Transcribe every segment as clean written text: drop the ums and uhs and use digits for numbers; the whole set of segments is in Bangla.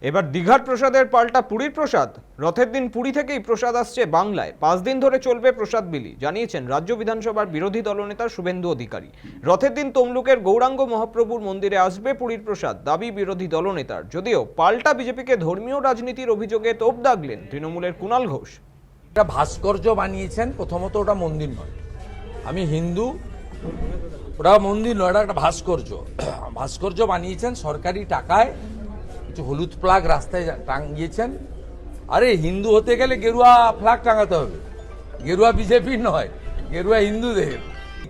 এবার দীঘার প্রসাদের পাল্টা পুরীর প্রসাদ। রথের দিন পুরী থেকেই প্রসাদ আসছে বাংলায়। 5 দিন ধরে চলবে প্রসাদ বিলি, জানিয়েছেন রাজ্য বিধানসভার বিরোধী দলনেতা শুভেন্দু অধিকারী। রথের দিন তমলুকের গৌরাঙ্গ মহাপ্রভুর মন্দিরে আসবে পুরীর প্রসাদ, দাবি বিরোধী দলনেতার। যদিও পাল্টা বিজেপিকে ধর্মীয় রাজনীতির অভিযোগে তোপ দাগলেন তৃণমূলের কুণাল ঘোষ। একটা ভাস্কর্য বানিয়েছেন, প্রথমত ওটা মন্দির নয়, আমি হিন্দু, ওটা মন্দির নয়, ওটা একটা ভাস্কর্য। ভাস্কর্য বানিয়েছেন সরকারি টাকায়, কিছু হলুদ ফ্ল্যাগ রাস্তায় টাঙিয়েছেন। আরে হিন্দু হতে গেলে গেরুয়া ফ্ল্যাগ টাঙাতে হবে, গেরুয়া বিজেপির নয়, গেরুয়া হিন্দুদের।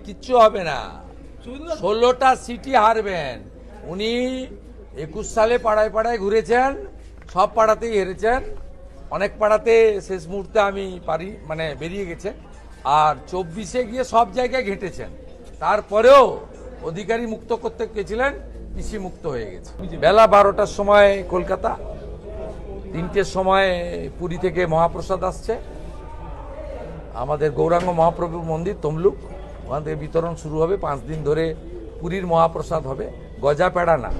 কিচ্ছু হবে না, 16টা সিটি হারবেন। উনি 21 সালে পাড়ায় পাড়ায় ঘুরেছেন, সব পাড়াতেই হেরেছেন, অনেক পাড়াতে শেষ মুহূর্তে আমি বেরিয়ে গেছে। আর 24-এ গিয়ে সব জায়গায় ঘেঁটেছেন, তারপরেও অধিকারী মুক্ত করতে গেছিলেন, পিসি মুক্ত হয়ে গেছে। বেলা 12টার সময় কলকাতা, 3টের সময় পুরী থেকে মহাপ্রসাদ আসছে। আমাদের গৌরাঙ্গ মহাপ্রভুর মন্দির তমলুক, ওখান থেকে বিতরণ শুরু হবে। 5 দিন ধরে পুরীর মহাপ্রসাদ হবে, গজা পেড়া না,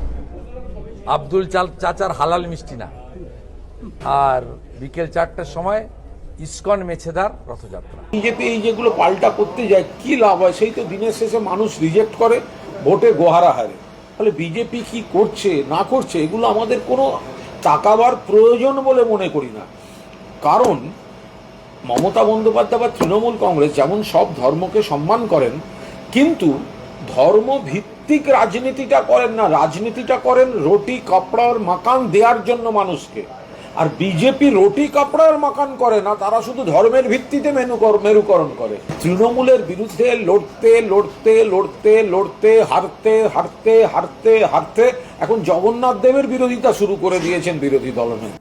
আব্দুল চাচার হালাল মিষ্টি না। আর বিকেল 4টার সময় ইস্কন মেছেদার রথযাত্রা। বিজেপি এই যেগুলো পাল্টা করতে যায় কি লাভ হয়? সেই তো দিনের শেষে মানুষ রিজেক্ট করে, ভোটে গোহারা হারে। ফলে বিজেপি কি করছে না করছে এগুলো আমাদের কোনো তাকাবার প্রয়োজন বলে মনে করি না। কারণ মমতা বন্দ্যোপাধ্যায় বা তৃণমূল কংগ্রেস যেমন সব ধর্মকে সম্মান করেন, কিন্তু ধর্ম ভিত্তিক রাজনীতিটা করেন না। রাজনীতিটা করেন রুটি কাপড়ার মাকান দেওয়ার জন্য মানুষকে। আর বিজেপি রুটি কাপড়ার মাকান করে না, তারা শুধু ধর্মের ভিত্তিতে মেরুকরণ করে। তৃণমূলের বিরুদ্ধে লড়তে লড়তে লড়তে লড়তে হারতে হারতে হারতে হারতে এখন জগন্নাথ দেবের বিরোধিতা শুরু করে দিয়েছেন বিরোধী দলনেতা।